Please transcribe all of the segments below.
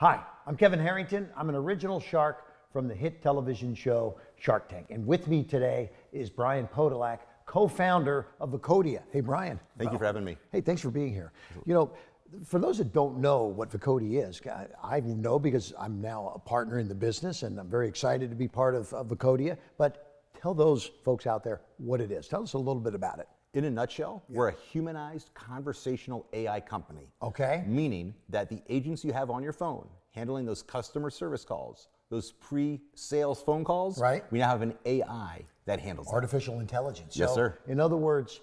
Hi, I'm Kevin Harrington. I'm an original shark from the hit television show Shark Tank. And with me today is Brian Podolak, co-founder of Vocodia. Hey, Brian. Thank you for having me. Hey, thanks for being here. You know, for those that don't know what Vocodia is, I know because I'm now a partner in the business and I'm very excited to be part of Vocodia. But tell those folks out there what it is. Tell us a little bit about it. In a nutshell, we're a humanized conversational AI company. Okay. Meaning that the agents you have on your phone handling those customer service calls, those pre-sales phone calls, right? We now have an AI that handles them. Artificial intelligence. Yes, so, sir. In other words,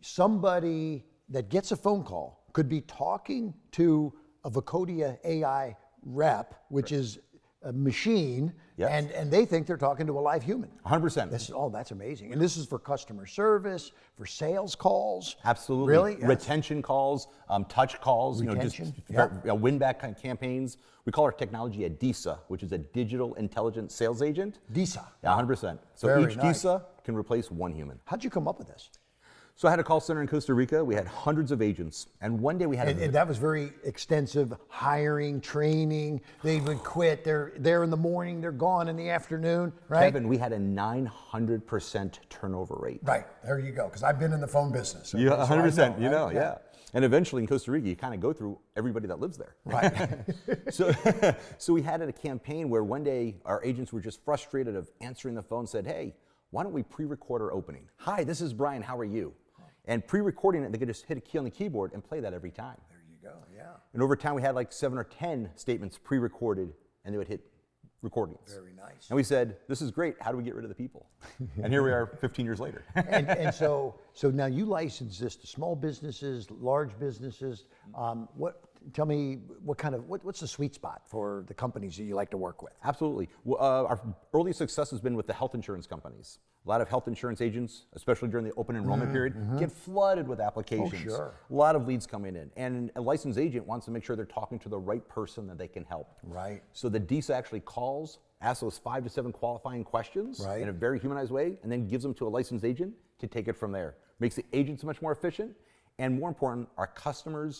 somebody that gets a phone call could be talking to a Vocodia AI rep, which is a machine, yes. and they think they're talking to a live human. 100%. That's amazing. And this is for customer service, for sales calls. Absolutely. Really? Yes. Retention calls, touch calls, Retention, win back kind of campaigns. We call our technology a Disa, which is a digital intelligent sales agent. Disa. Yeah, 100%. So Very each nice. Disa can replace one human. How'd you come up with this? So I had a call center in Costa Rica. We had hundreds of agents. And one day we had And that was very extensive hiring, training. They would quit. They're there in the morning, they're gone in the afternoon, right? Kevin, we had a 900% turnover rate. Right, there you go, because I've been in the phone business. Okay? Yeah, So I 100%, right? yeah. And eventually in Costa Rica, you kind of go through everybody that lives there. Right. So we had a campaign where one day our agents were just frustrated of answering the phone, said, hey, why don't we pre-record our opening? Hi, this is Brian, how are you? And pre-recording it, they could just hit a key on the keyboard and play that every time. There you go, yeah. And over time, we had like 7 or 10 statements pre-recorded, and they would hit recordings. Very nice. And we said, this is great, how do we get rid of the people? And here we are 15 years later. and so now you license this to small businesses, large businesses. Tell me what's the sweet spot for the companies that you like to work with? Absolutely. Well, our early success has been with the health insurance companies. A lot of health insurance agents, especially during the open enrollment period, get flooded with applications. Oh, sure. A lot of leads coming in. And a licensed agent wants to make sure they're talking to the right person that they can help. Right. So the Disa actually calls, asks those 5 to 7 qualifying questions in a very humanized way, and then gives them to a licensed agent to take it from there. Makes the agents much more efficient, and more important, our customer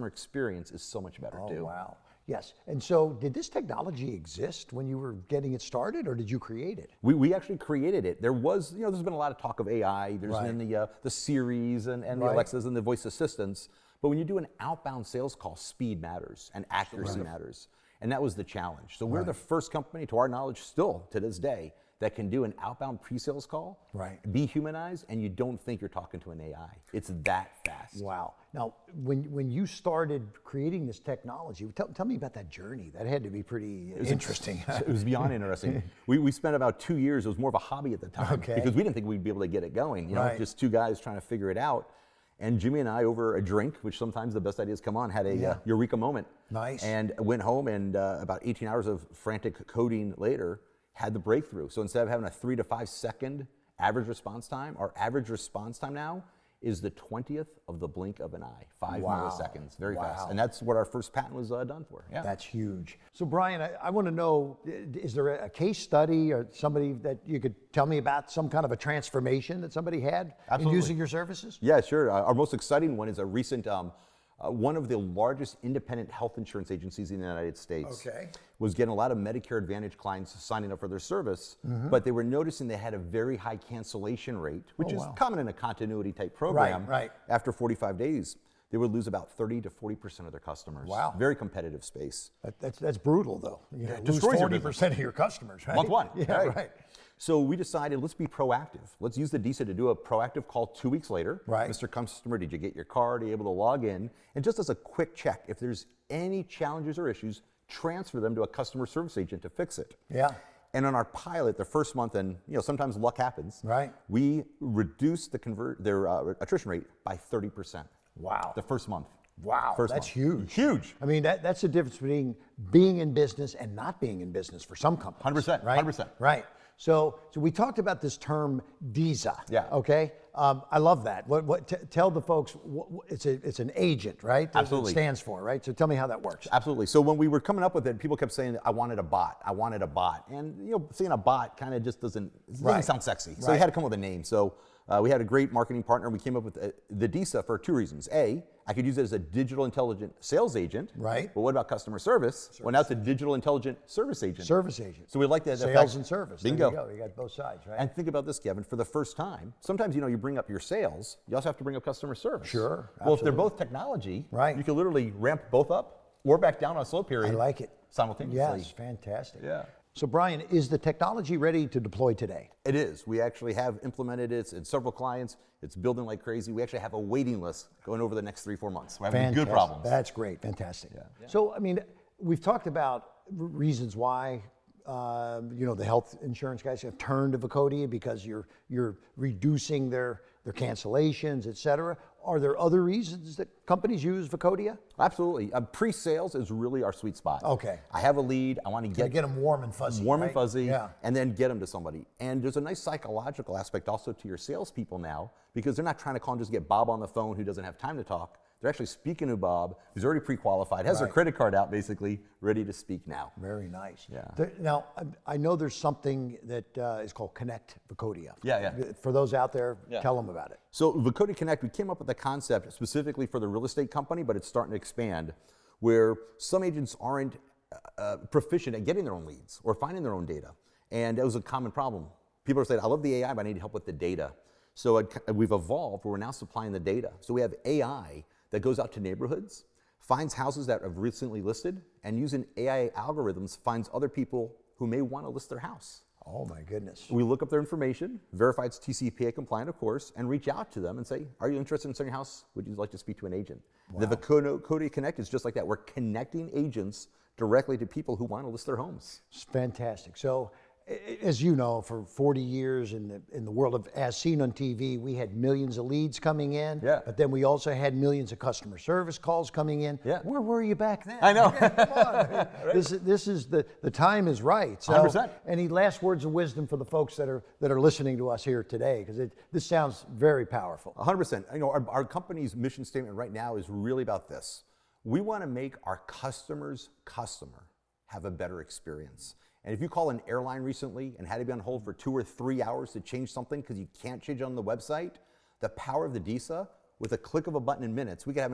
experience is so much better too. Oh, wow. Yes. And so did this technology exist when you were getting it started, or did you create it? We actually created it. There was, there's been a lot of talk of AI. There's been the Siris and the Alexas and the voice assistants. But when you do an outbound sales call, speed matters and accuracy matters. And that was the challenge. So we're the first company, to our knowledge, still to this day, that can do an outbound pre-sales call, be humanized, and you don't think you're talking to an AI. It's that fast. Wow. Now, when you started creating this technology, tell me about that journey. That had to be pretty interesting. It was beyond interesting. We spent about 2 years. It was more of a hobby at the time because we didn't think we'd be able to get it going. Just two guys trying to figure it out. And Jimmy and I, over a drink, which sometimes the best ideas come on, had a eureka moment. Nice. And went home, and about 18 hours of frantic coding later, had the breakthrough. So instead of having a 3 to 5 second average response time, our average response time now is the 20th of the blink of an eye, 5 milliseconds, very fast. And that's what our first patent was done for. Yeah. That's huge. So Brian, I want to know, is there a case study or somebody that you could tell me about, some kind of a transformation that somebody had in using your services? Yeah, sure. Our most exciting one is a recent, one of the largest independent health insurance agencies in the United States was getting a lot of Medicare Advantage clients signing up for their service, but they were noticing they had a very high cancellation rate, which is common in a continuity type program. After 45 days, they would lose about 30 to 40% of their customers. Wow. Very competitive space. That's brutal though. You lose destroys 40% of your customers, right? Month one. Yeah, right. So we decided, let's be proactive. Let's use the Disa to do a proactive call 2 weeks later. Mr. Customer, did you get your card? Are you able to log in? And just as a quick check, if there's any challenges or issues, transfer them to a customer service agent to fix it. Yeah. And on our pilot, the first month, and sometimes luck happens, we reduced their attrition rate by 30%. Wow. The first month. Wow, that's huge. Huge. I mean, that's the difference between being in business and not being in business for some companies. 100%, right? 100%. Right. So we talked about this term Disa. Yeah. Okay. I love that. Tell the folks, it's an agent, right? Absolutely. It stands for, right? So tell me how that works. Absolutely. So when we were coming up with it, people kept saying, I wanted a bot. I wanted a bot. And saying a bot kind of just doesn't sound sexy. So we had to come up with a name. So We had a great marketing partner. We came up with the Disa for 2 reasons. A, I could use it as a digital intelligent sales agent. Right. But what about customer service? Well, now it's a digital intelligent service agent. Service agent. So we like that. Sales and service. Bingo. There you go. You got both sides, right? And think about this, Kevin. For the first time, sometimes you bring up your sales. You also have to bring up customer service. Sure. Well, if they're absolutely. both technology, Right. you can literally ramp both up or back down on a slow period. I like it. Simultaneously. Yes, fantastic. Yeah. So Brian, is the technology ready to deploy today? It is. We actually have implemented it in several clients. It's building like crazy. We actually have a waiting list going over the next 3-4 months. We're having Fantastic. good problems. That's great. Fantastic. Yeah. So, I mean, we've talked about reasons why, the health insurance guys have turned to Vocodia because you're reducing their cancellations, et cetera. Are there other reasons that companies use Vocodia? Absolutely. Pre-sales is really our sweet spot. Okay. I have a lead. I want to Get them warm and fuzzy. warm and right? fuzzy, Yeah. and then get them to somebody. And there's a nice psychological aspect also to your salespeople now, because they're not trying to call and just get Bob on the phone who doesn't have time to talk. They're actually speaking to Bob, who's already pre-qualified, has their Right. credit card out, basically, ready to speak now. Very nice. Yeah. Now, I know there's something that is called Connect Vocodia. Yeah. For those out there, Yeah. tell them about it. So Vocodia Connect, we came up with a concept specifically for the real estate company, but it's starting to expand, where some agents aren't proficient at getting their own leads or finding their own data. And that was a common problem. People are saying, I love the AI, but I need help with the data. So we've evolved where we're now supplying the data. So we have AI that goes out to neighborhoods, finds houses that have recently listed, and using AI algorithms finds other people who may want to list their house. Oh my goodness. We look up their information, verify it's TCPA compliant, of course, and reach out to them and say, are you interested in selling your house? Would you like to speak to an agent? Wow. The Vocodia Connect is just like that. We're connecting agents directly to people who want to list their homes. It's fantastic. So, as you know, for 40 years in the world of as seen on TV, we had millions of leads coming in. Yeah. But then we also had millions of customer service calls coming in. Yeah. Where were you back then? I know. Come on. This is the time is right. So, 100%. Any last words of wisdom for the folks that are listening to us here today? Because this sounds very powerful. 100%. Our company's mission statement right now is really about this. We want to make our customer's customer have a better experience. And if you call an airline recently and had to be on hold for 2 or 3 hours to change something because you can't change it on the website, the power of the Disa, with a click of a button in minutes, we could have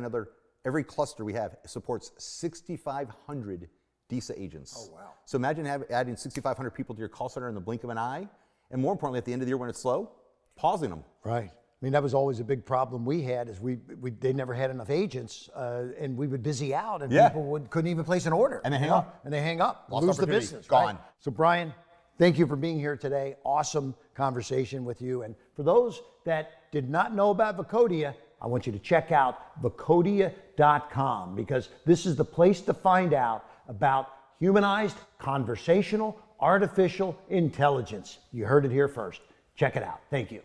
every cluster we have supports 6,500 Disa agents. Oh, wow. So imagine adding 6,500 people to your call center in the blink of an eye, and more importantly, at the end of the year when it's slow, pausing them. Right. I mean, that was always a big problem we had is they never had enough agents and we would busy out and Yeah. people couldn't even place an order. And they hang up. And they hang up. Lost Lose the opportunity. business. Gone. Right? So Brian, thank you for being here today. Awesome conversation with you. And for those that did not know about Vocodia, I want you to check out Vocodia.com because this is the place to find out about humanized, conversational, artificial intelligence. You heard it here first. Check it out. Thank you.